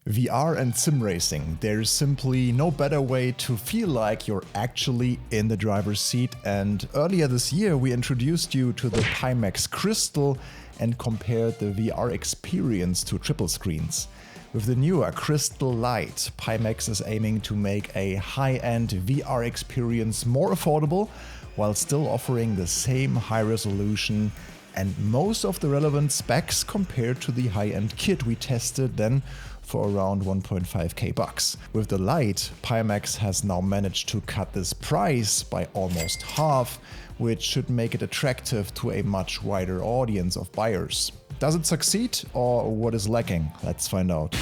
VR and sim racing. There's simply no better way to feel like you're actually in the driver's seat, and earlier this year we introduced you to the Pimax Crystal and compared the VR experience to triple screens. With the newer Crystal Lite, Pimax is aiming to make a high-end VR experience more affordable while still offering the same high resolution and most of the relevant specs compared to the high-end kit we tested then for around 1.5k bucks. With the Lite, Pimax has now managed to cut this price by almost half, which should make it attractive to a much wider audience of buyers. Does it succeed, or what is lacking? Let's find out.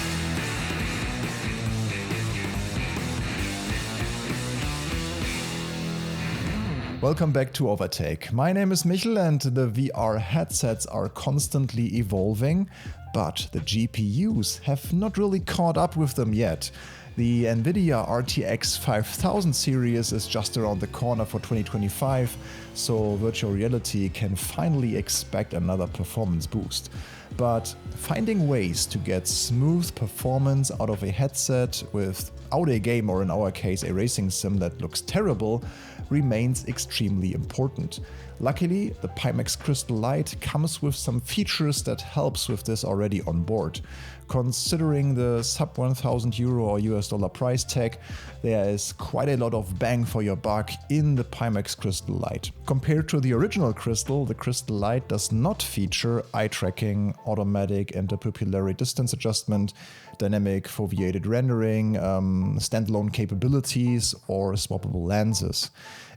Welcome back to Overtake. My name is Michel and the VR headsets are constantly evolving, but the GPUs have not really caught up with them yet. The NVIDIA RTX 5000 series is just around the corner for 2025, so virtual reality can finally expect another performance boost. But finding ways to get smooth performance out of a headset without a game, or in our case a racing sim that looks terrible, remains extremely important. Luckily, the Pimax Crystal Lite comes with some features that helps with this already on board. Considering the sub €1,000 or US dollar price tag, there is quite a lot of bang for your buck in the Pimax Crystal Lite. Compared to the original Crystal, the Crystal Lite does not feature eye tracking, automatic interpupillary distance adjustment, dynamic foveated rendering, standalone capabilities, or swappable lenses.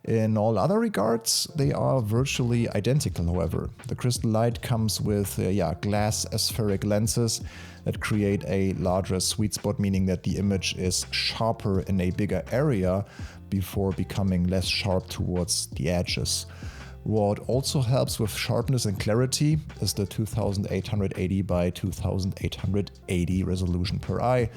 In all other regards, they are virtually identical, however. The Crystal Lite comes with glass aspheric lenses that create a larger sweet spot, meaning that the image is sharper in a bigger area before becoming less sharp towards the edges. What also helps with sharpness and clarity is the 2880 by 2880 resolution per eye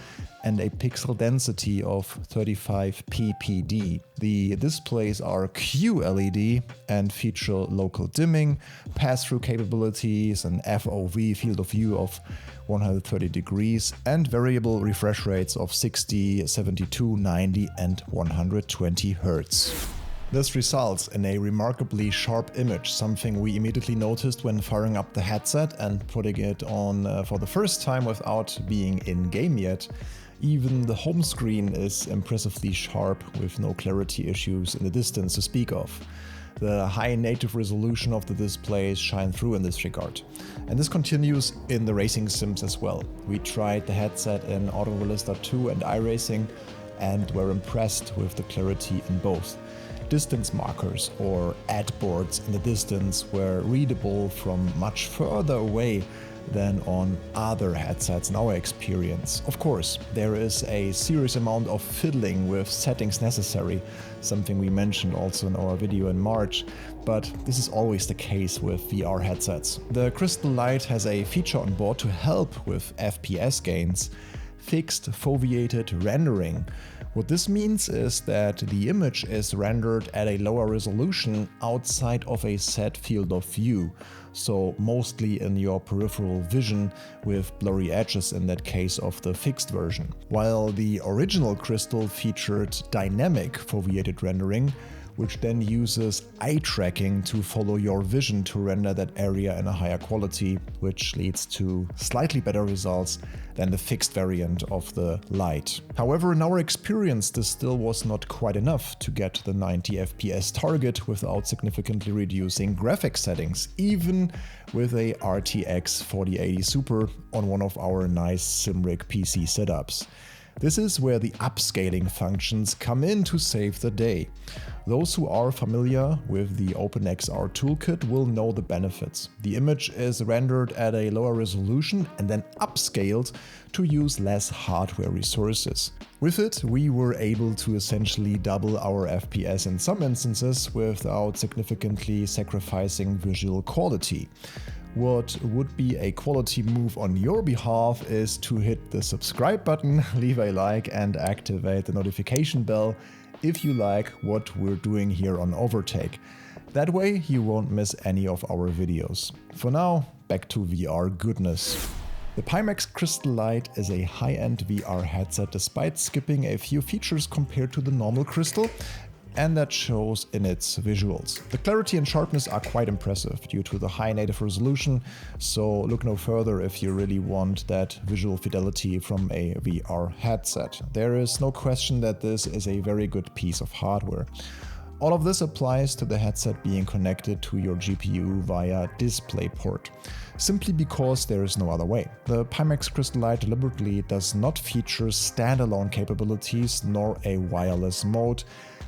and a pixel density of 35 ppd. The displays are QLED and feature local dimming, pass-through capabilities, an FOV field of view of 130 degrees, and variable refresh rates of 60, 72, 90 and 120 Hz. This results in a remarkably sharp image, something we immediately noticed when firing up the headset and putting it on for the first time without being in-game yet. Even the home screen is impressively sharp with no clarity issues in the distance to speak of. The high native resolution of the displays shine through in this regard. And this continues in the racing sims as well. We tried the headset in Automobilista 2 and iRacing and were impressed with the clarity in both. Distance markers or ad boards in the distance were readable from much further away than on other headsets in our experience. Of course, there is a serious amount of fiddling with settings necessary, something we mentioned also in our video in March, but this is always the case with VR headsets. The Crystal Lite has a feature on board to help with FPS gains: fixed foveated rendering. What this means is that the image is rendered at a lower resolution outside of a set field of view, so mostly in your peripheral vision with blurry edges in that case of the fixed version. While the original Crystal featured dynamic foveated rendering, which then uses eye tracking to follow your vision to render that area in a higher quality, which leads to slightly better results than the fixed variant of the Lite. However, in our experience, this still was not quite enough to get to the 90 FPS target without significantly reducing graphics settings, even with a RTX 4080 Super on one of our nice SimRig PC setups. This is where the upscaling functions come in to save the day. Those who are familiar with the OpenXR toolkit will know the benefits. The image is rendered at a lower resolution and then upscaled to use less hardware resources. With it, we were able to essentially double our FPS in some instances without significantly sacrificing visual quality. What would be a quality move on your behalf is to hit the subscribe button, leave a like and activate the notification bell if you like what we're doing here on Overtake. That way you won't miss any of our videos. For now, back to VR goodness. The Pimax Crystal Lite is a high-end VR headset despite skipping a few features compared to the normal Crystal, and that shows in its visuals. The clarity and sharpness are quite impressive due to the high native resolution, so look no further if you really want that visual fidelity from a VR headset. There is no question that this is a very good piece of hardware. All of this applies to the headset being connected to your GPU via DisplayPort, simply because there is no other way. The Pimax Crystal Lite deliberately does not feature standalone capabilities nor a wireless mode,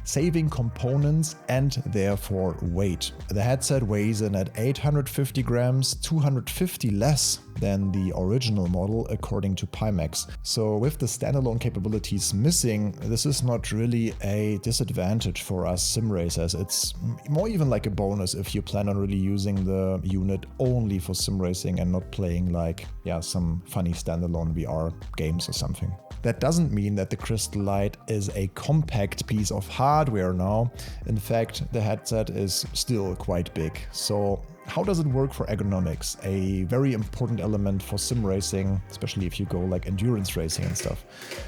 saving components and therefore weight. The headset weighs in at 850 grams, 250 less than the original model according to Pimax. So with the standalone capabilities missing, this is not really a disadvantage for us sim racers. It's more even like a bonus if you plan on really using the unit only for sim racing and not playing like, some funny standalone VR games or something. That doesn't mean that the Crystal Lite is a compact piece of hardware now. In fact, the headset is still quite big. So how does it work for ergonomics? A very important element for sim racing, especially if you go like endurance racing and stuff.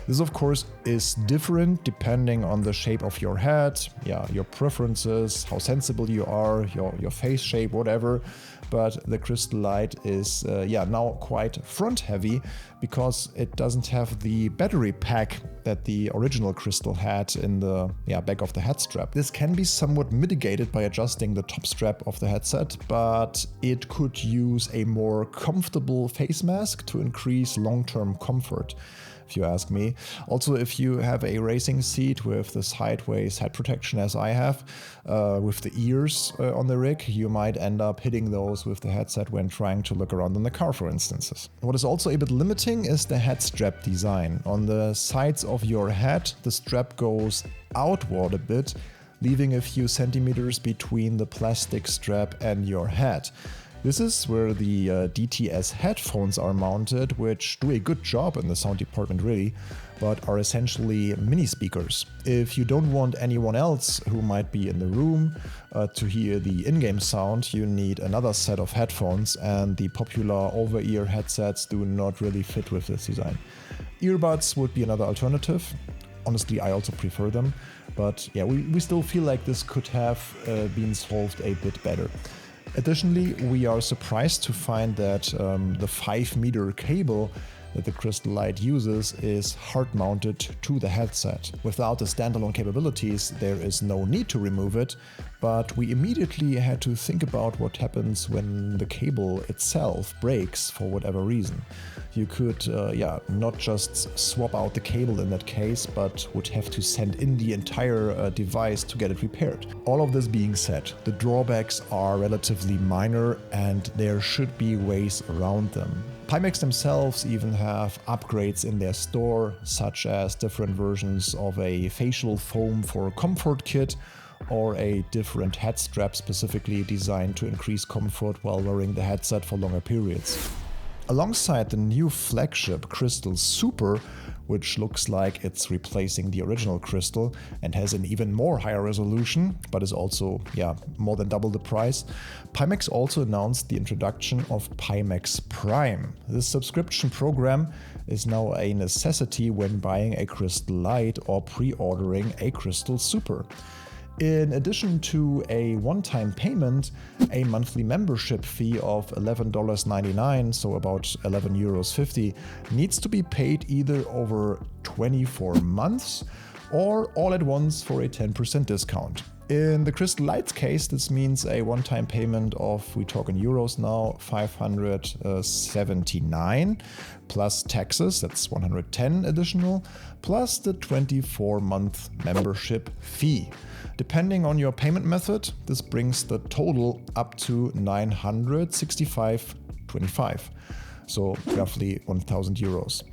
This of course is different depending on the shape of your head, your preferences, how sensible you are, your face shape, whatever. But the Crystal Lite is now quite front heavy because it doesn't have the battery pack that the original Crystal had in the back of the head strap. This can be somewhat mitigated by adjusting the top strap of the headset, but it could use a more comfortable face mask to increase long-term comfort, if you ask me. Also, if you have a racing seat with the sideways head protection as I have, with the ears on the rig, you might end up hitting those with the headset when trying to look around in the car, for instance. What is also a bit limiting is the head strap design. On the sides of your head, the strap goes outward a bit, leaving a few centimeters between the plastic strap and your head. This is where the DTS headphones are mounted, which do a good job in the sound department really, but are essentially mini speakers. If you don't want anyone else who might be in the room to hear the in-game sound, you need another set of headphones, and the popular over-ear headsets do not really fit with this design. Earbuds would be another alternative. Honestly, I also prefer them, but we still feel like this could have been solved a bit better. Additionally, we are surprised to find that the 5-meter cable that the Crystal Lite uses is hard-mounted to the headset. Without the standalone capabilities, there is no need to remove it, but we immediately had to think about what happens when the cable itself breaks for whatever reason. You could, not just swap out the cable in that case, but would have to send in the entire device to get it repaired. All of this being said, the drawbacks are relatively minor and there should be ways around them. Pimax themselves even have upgrades in their store, such as different versions of a facial foam for comfort kit, or a different head strap specifically designed to increase comfort while wearing the headset for longer periods. Alongside the new flagship Crystal Super, which looks like it's replacing the original Crystal and has an even more higher resolution, but is also, more than double the price, Pimax also announced the introduction of Pimax Prime. This subscription program is now a necessity when buying a Crystal Lite or pre-ordering a Crystal Super. In addition to a one-time payment, a monthly membership fee of $11.99, so about €11.50, needs to be paid either over 24 months or all at once for a 10% discount. In the Crystal Lite's case, this means a one-time payment of, we talk in euros now, 579 plus taxes, that's 110 additional, plus the 24-month membership fee. Depending on your payment method, this brings the total up to 965.25, so roughly 1,000 euros.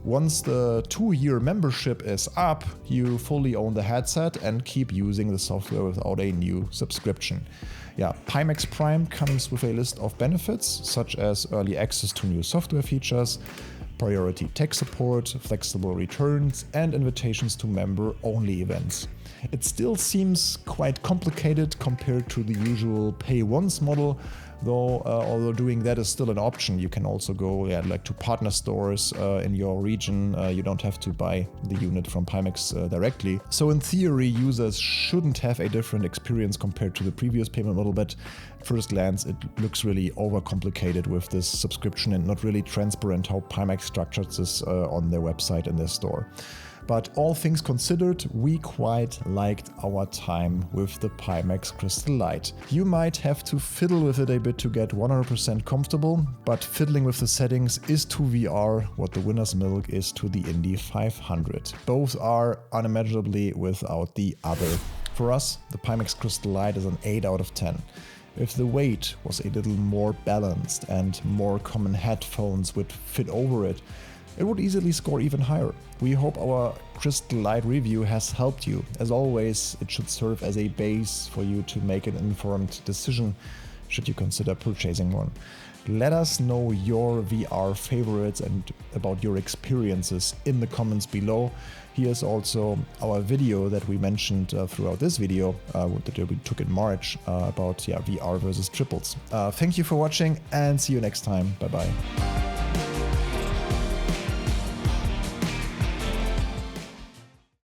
Once the 2-year membership is up, you fully own the headset and keep using the software without a new subscription. Pimax Prime comes with a list of benefits, such as early access to new software features, priority tech support, flexible returns, and invitations to member-only events. It still seems quite complicated compared to the usual pay-once model, though although doing that is still an option. You can also go like to partner stores in your region. You don't have to buy the unit from Pimax directly. So in theory, users shouldn't have a different experience compared to the previous payment model, but at first glance it looks really overcomplicated with this subscription and not really transparent how Pimax structured this on their website and their store. But all things considered, we quite liked our time with the Pimax Crystal Lite. You might have to fiddle with it a bit to get 100% comfortable, but fiddling with the settings is to VR what the winner's milk is to the Indy 500. Both are unimaginably without the other. For us, the Pimax Crystal Lite is an 8 out of 10. If the weight was a little more balanced and more common headphones would fit over it, it would easily score even higher. We hope our Crystal Lite review has helped you. As always, it should serve as a base for you to make an informed decision should you consider purchasing one. Let us know your VR favorites and about your experiences in the comments below. Here's also our video that we mentioned throughout this video that we took in March about VR versus triples. Thank you for watching and see you next time. Bye bye.